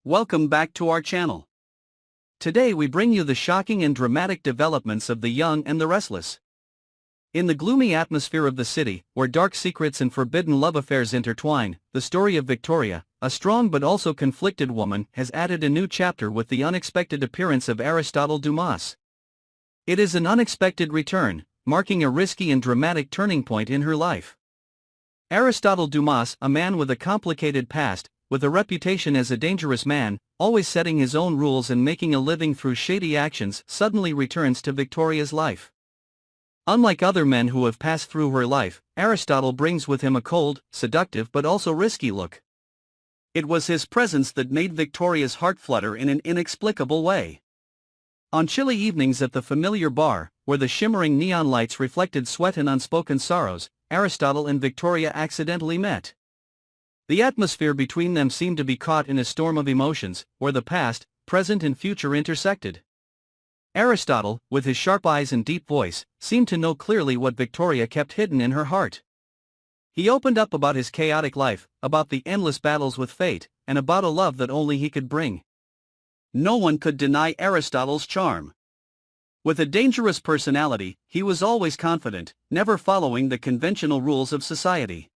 Welcome back to our channel. Today we bring you the shocking and dramatic developments of The Young and the Restless. In the gloomy atmosphere of the city, where dark secrets and forbidden love affairs intertwine, the story of Victoria, a strong but also conflicted woman, has added a new chapter with the unexpected appearance of Aristotle Dumas. It is an unexpected return, marking a risky and dramatic turning point in her life. Aristotle Dumas, a man with a complicated past, with a reputation as a dangerous man, always setting his own rules and making a living through shady actions, suddenly returns to Victoria's life. Unlike other men who have passed through her life, Aristotle brings with him a cold, seductive but also risky look. It was his presence that made Victoria's heart flutter in an inexplicable way. On chilly evenings at the familiar bar, where the shimmering neon lights reflected sweat and unspoken sorrows, Aristotle and Victoria accidentally met. The atmosphere between them seemed to be caught in a storm of emotions, where the past, present and future intersected. Aristotle, with his sharp eyes and deep voice, seemed to know clearly what Victoria kept hidden in her heart. He opened up about his chaotic life, about the endless battles with fate, and about a love that only he could bring. No one could deny Aristotle's charm. With a dangerous personality, he was always confident, never following the conventional rules of society.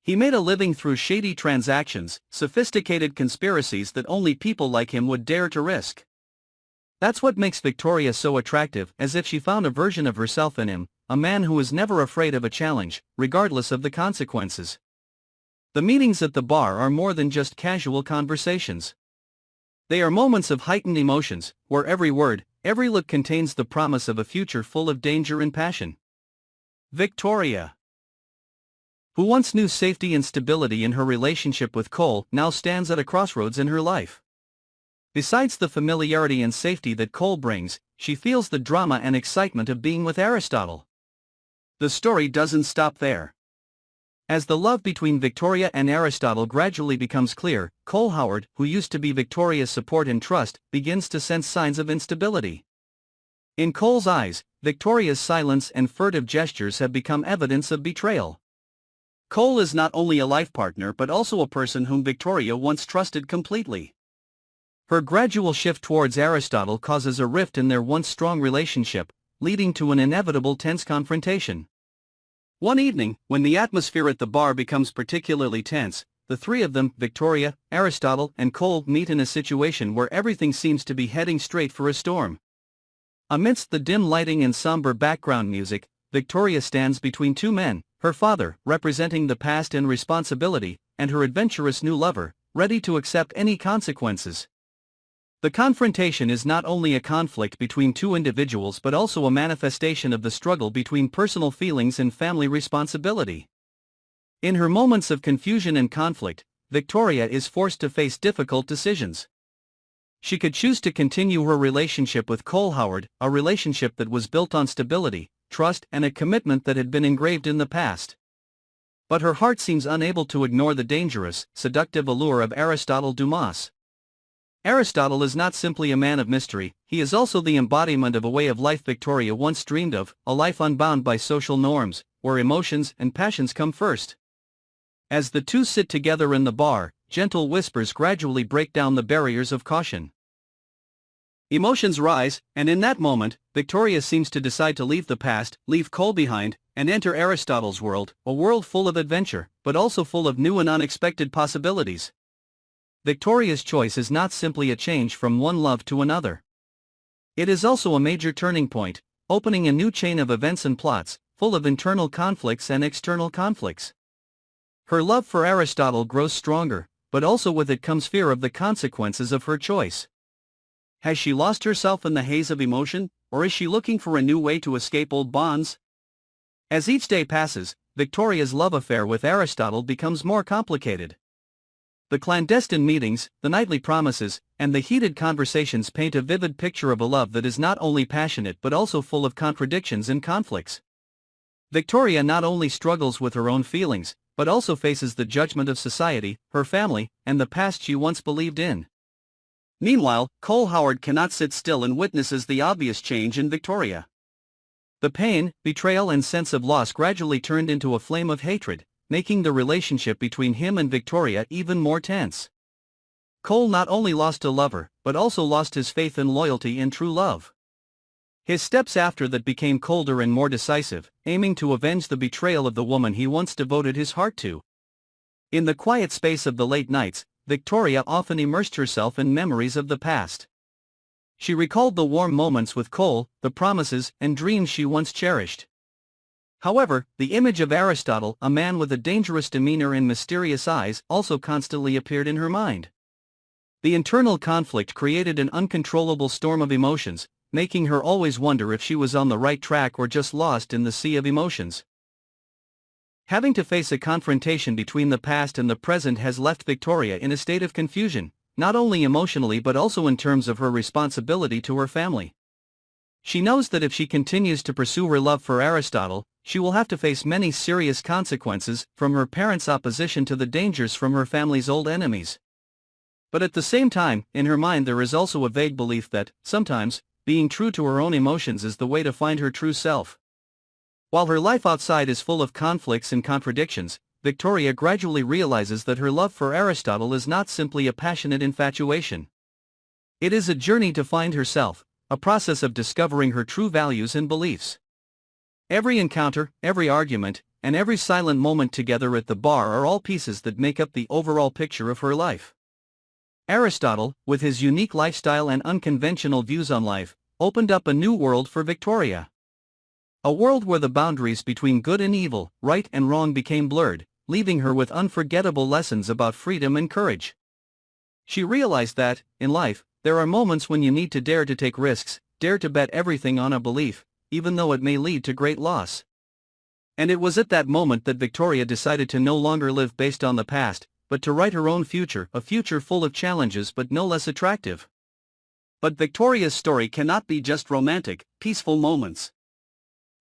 He made a living through shady transactions, sophisticated conspiracies that only people like him would dare to risk. That's what makes Victoria so attractive, as if she found a version of herself in him, a man who is never afraid of a challenge, regardless of the consequences. The meetings at the bar are more than just casual conversations. They are moments of heightened emotions, where every word, every look contains the promise of a future full of danger and passion. Victoria, who once knew safety and stability in her relationship with Cole, now stands at a crossroads in her life. Besides the familiarity and safety that Cole brings, she feels the drama and excitement of being with Aristotle. The story doesn't stop there. As the love between Victoria and Aristotle gradually becomes clear, Cole Howard, who used to be Victoria's support and trust, begins to sense signs of instability. In Cole's eyes, Victoria's silence and furtive gestures have become evidence of betrayal. Cole is not only a life partner but also a person whom Victoria once trusted completely. Her gradual shift towards Aristotle causes a rift in their once strong relationship, leading to an inevitable tense confrontation. One evening, when the atmosphere at the bar becomes particularly tense, the three of them, Victoria, Aristotle, and Cole, meet in a situation where everything seems to be heading straight for a storm. Amidst the dim lighting and somber background music, Victoria stands between two men, her father, representing the past and responsibility, and her adventurous new lover, ready to accept any consequences. The confrontation is not only a conflict between two individuals but also a manifestation of the struggle between personal feelings and family responsibility. In her moments of confusion and conflict, Victoria is forced to face difficult decisions. She could choose to continue her relationship with Cole Howard, a relationship that was built on stability, trust, and a commitment that had been engraved in the past. But her heart seems unable to ignore the dangerous, seductive allure of Aristotle Dumas. Aristotle is not simply a man of mystery, he is also the embodiment of a way of life Victoria once dreamed of, a life unbound by social norms, where emotions and passions come first. As the two sit together in the bar, gentle whispers gradually break down the barriers of caution. Emotions rise, and in that moment, Victoria seems to decide to leave the past, leave Cole behind, and enter Aristotle's world, a world full of adventure, but also full of new and unexpected possibilities. Victoria's choice is not simply a change from one love to another. It is also a major turning point, opening a new chain of events and plots, full of internal conflicts and external conflicts. Her love for Aristotle grows stronger, but also with it comes fear of the consequences of her choice. Has she lost herself in the haze of emotion, or is she looking for a new way to escape old bonds? As each day passes, Victoria's love affair with Aristotle becomes more complicated. The clandestine meetings, the nightly promises, and the heated conversations paint a vivid picture of a love that is not only passionate but also full of contradictions and conflicts. Victoria not only struggles with her own feelings, but also faces the judgment of society, her family, and the past she once believed in. Meanwhile, Cole Howard cannot sit still and witnesses the obvious change in Victoria. The pain, betrayal, and sense of loss gradually turned into a flame of hatred, making the relationship between him and Victoria even more tense. Cole not only lost a lover, but also lost his faith and loyalty in true love. His steps after that became colder and more decisive, aiming to avenge the betrayal of the woman he once devoted his heart to. In the quiet space of the late nights, Victoria often immersed herself in memories of the past. She recalled the warm moments with Cole, the promises and dreams she once cherished. However, the image of Aristotle, a man with a dangerous demeanor and mysterious eyes, also constantly appeared in her mind. The internal conflict created an uncontrollable storm of emotions, making her always wonder if she was on the right track or just lost in the sea of emotions. Having to face a confrontation between the past and the present has left Victoria in a state of confusion, not only emotionally but also in terms of her responsibility to her family. She knows that if she continues to pursue her love for Aristotle, she will have to face many serious consequences, from her parents' opposition to the dangers from her family's old enemies. But at the same time, in her mind there is also a vague belief that, sometimes, being true to her own emotions is the way to find her true self. While her life outside is full of conflicts and contradictions, Victoria gradually realizes that her love for Aristotle is not simply a passionate infatuation. It is a journey to find herself, a process of discovering her true values and beliefs. Every encounter, every argument, and every silent moment together at the bar are all pieces that make up the overall picture of her life. Aristotle, with his unique lifestyle and unconventional views on life, opened up a new world for Victoria. A world where the boundaries between good and evil, right and wrong became blurred, leaving her with unforgettable lessons about freedom and courage. She realized that, in life, there are moments when you need to dare to take risks, dare to bet everything on a belief, even though it may lead to great loss. And it was at that moment that Victoria decided to no longer live based on the past, but to write her own future, a future full of challenges but no less attractive. But Victoria's story cannot be just romantic, peaceful moments.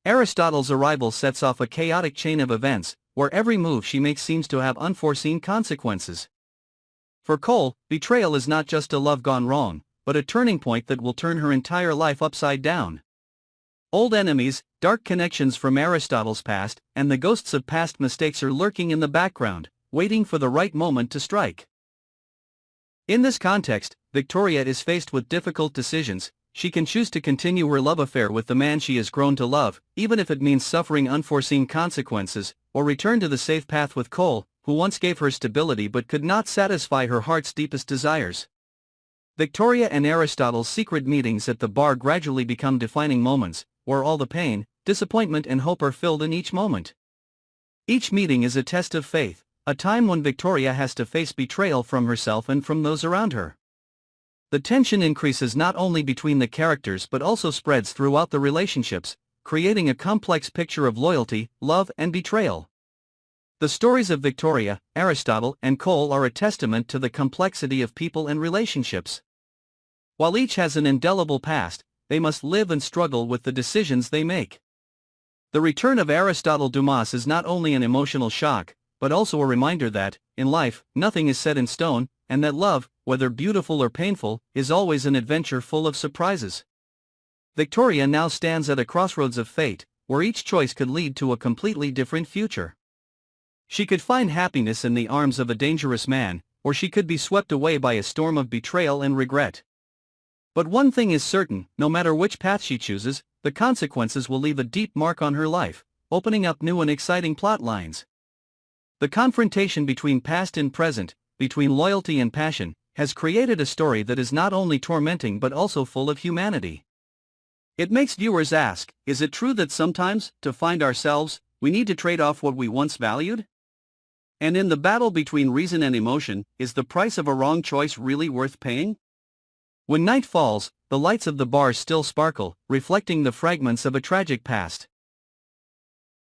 Aristotle's arrival sets off a chaotic chain of events, where every move she makes seems to have unforeseen consequences. For Cole, betrayal is not just a love gone wrong, but a turning point that will turn her entire life upside down. Old enemies, dark connections from Aristotle's past, and the ghosts of past mistakes are lurking in the background, waiting for the right moment to strike. In this context, Victoria is faced with difficult decisions. She can choose to continue her love affair with the man she has grown to love, even if it means suffering unforeseen consequences, or return to the safe path with Cole, who once gave her stability but could not satisfy her heart's deepest desires. Victoria and Aristotle's secret meetings at the bar gradually become defining moments, where all the pain, disappointment and hope are filled in each moment. Each meeting is a test of faith, a time when Victoria has to face betrayal from herself and from those around her. The tension increases not only between the characters but also spreads throughout the relationships, creating a complex picture of loyalty, love and betrayal. The stories of Victoria, Aristotle and Cole are a testament to the complexity of people and relationships. While each has an indelible past, they must live and struggle with the decisions they make. The return of Aristotle Dumas is not only an emotional shock, but also a reminder that, in life, nothing is set in stone, and that love, whether beautiful or painful, is always an adventure full of surprises. Victoria now stands at a crossroads of fate, where each choice could lead to a completely different future. She could find happiness in the arms of a dangerous man, or she could be swept away by a storm of betrayal and regret. But one thing is certain, no matter which path she chooses, the consequences will leave a deep mark on her life, opening up new and exciting plot lines. The confrontation between past and present, between loyalty and passion, has created a story that is not only tormenting but also full of humanity. It makes viewers ask, is it true that sometimes, to find ourselves, we need to trade off what we once valued? And in the battle between reason and emotion, is the price of a wrong choice really worth paying? When night falls, the lights of the bar still sparkle, reflecting the fragments of a tragic past.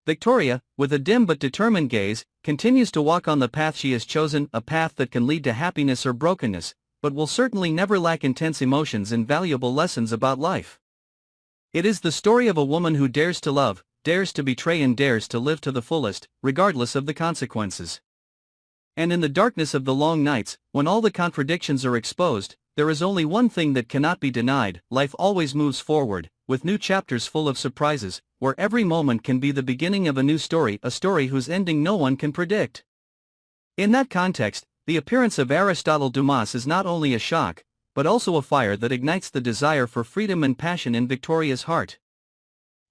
Victoria, with a dim but determined gaze, continues to walk on the path she has chosen, a path that can lead to happiness or brokenness, but will certainly never lack intense emotions and valuable lessons about life. It is the story of a woman who dares to love, dares to betray and dares to live to the fullest, regardless of the consequences. And in the darkness of the long nights, when all the contradictions are exposed, there is only one thing that cannot be denied: life always moves forward, with new chapters full of surprises, where every moment can be the beginning of a new story, a story whose ending no one can predict. In that context, The appearance of Aristotle Dumas is not only a shock, but also a fire that ignites the desire for freedom and passion in Victoria's heart.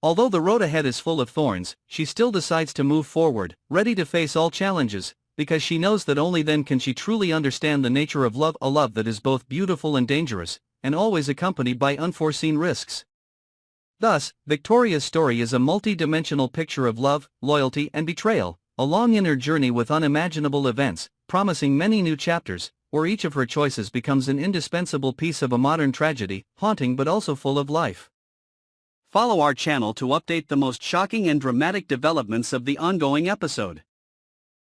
Although the road ahead is full of thorns, she still decides to move forward, ready to face all challenges, because she knows that only then can she truly understand the nature of love, a love that is both beautiful and dangerous, and always accompanied by unforeseen risks. Thus, Victoria's story is a multi-dimensional picture of love, loyalty, and betrayal, a long inner journey with unimaginable events, promising many new chapters, where each of her choices becomes an indispensable piece of a modern tragedy, haunting but also full of life. Follow our channel to update the most shocking and dramatic developments of the ongoing episode.